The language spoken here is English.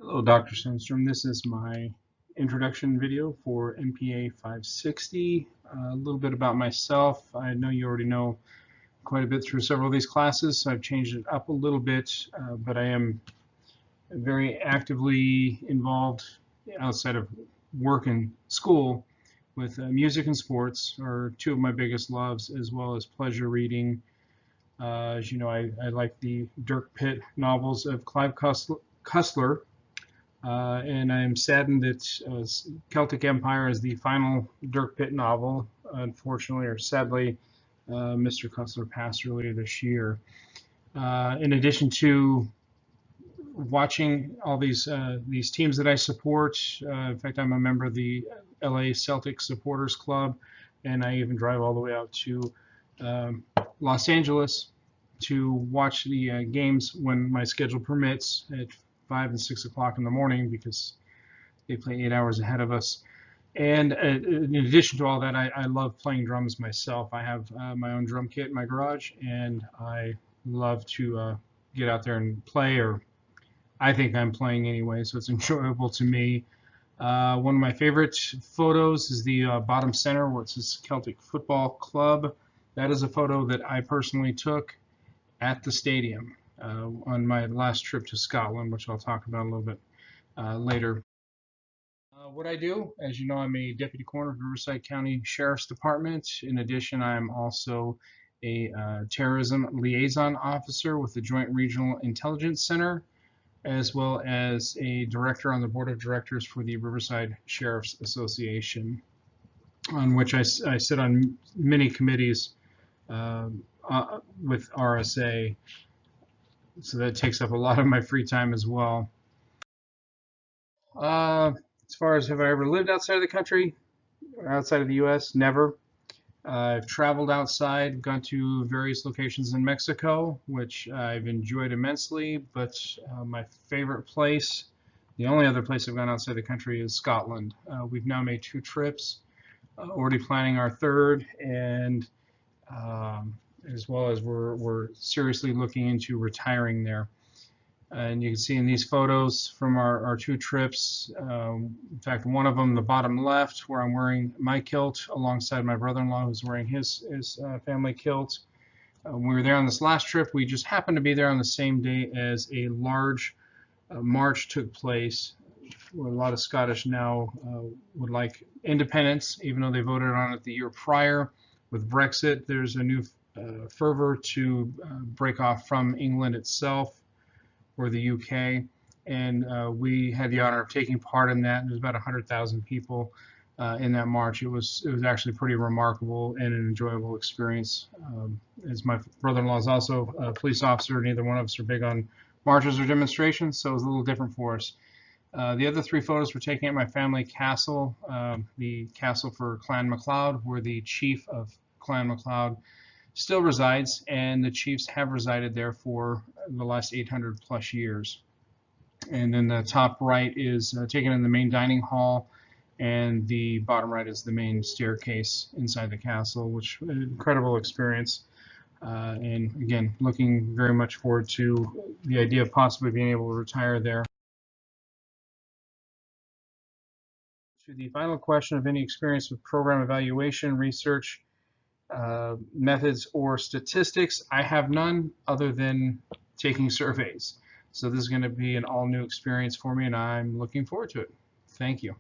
Hello, Dr. Sundstrom. This is my introduction video for MPA 560. A little bit about myself. I know you already know quite a bit through several of these classes, so I've changed it up a little bit, but I am very actively involved outside of work and school with music and sports are two of my biggest loves, as well as pleasure reading. As you know, I like the Dirk Pitt novels of Clive Cussler, and I'm saddened that Celtic Empire is the final Dirk Pitt novel. Unfortunately, or sadly, Mr. Cussler passed earlier this year. In addition to watching all these teams that I support, in fact, I'm a member of the LA Celtic Supporters Club, and I even drive all the way out to Los Angeles to watch the games when my schedule permits at 5 and 6 o'clock in the morning because they play 8 hours ahead of us. And in addition to all that, I love playing drums myself. I have my own drum kit in my garage, and I love to get out there and play, or I think I'm playing anyway, so it's enjoyable to me. One of my favorite photos is the bottom center where it says Celtic Football Club. That is a photo that I personally took at the stadium on my last trip to Scotland, which I'll talk about a little bit later. What I do, as you know, I'm a deputy coroner of Riverside County Sheriff's Department. In addition, I'm also a terrorism liaison officer with the Joint Regional Intelligence Center, as well as a director on the board of directors for the Riverside Sheriff's Association, on which I sit on many committees with RSA. So that takes up a lot of my free time as well. As far as have I ever lived outside of the country or outside of the U.S.? Never. I've traveled outside, gone to various locations in Mexico, which I've enjoyed immensely, but my favorite place, the only other place I've gone outside the country, is Scotland. We've now made 2 trips, already planning our third, and as well as we're seriously looking into retiring there. And you can see in these photos from our 2 trips, in fact, one of them, the bottom left, where I'm wearing my kilt alongside my brother-in-law who's wearing his family kilt. When we were there on this last trip, we just happened to be there on the same day as a large march took place, where a lot of Scottish now would like independence, even though they voted on it the year prior. With Brexit, there's a new fervor to break off from England itself, or the UK, and we had the honor of taking part in that. There's about 100,000 people in that march. It was actually pretty remarkable and an enjoyable experience. As my brother-in-law is also a police officer, neither one of us are big on marches or demonstrations, so it was a little different for us. The other 3 photos were taken at my family castle, the castle for Clan MacLeod, where the chief of Clan MacLeod still resides, and the chiefs have resided there for the last 800 plus years. And then the top right is taken in the main dining hall, and the bottom right is the main staircase inside the castle, which was an incredible experience. And again, looking very much forward to the idea of possibly being able to retire there. To the final question of any experience with program evaluation, research, methods, or statistics, I have none other than taking surveys. So this is going to be an all new experience for me, and I'm looking forward to it. Thank you.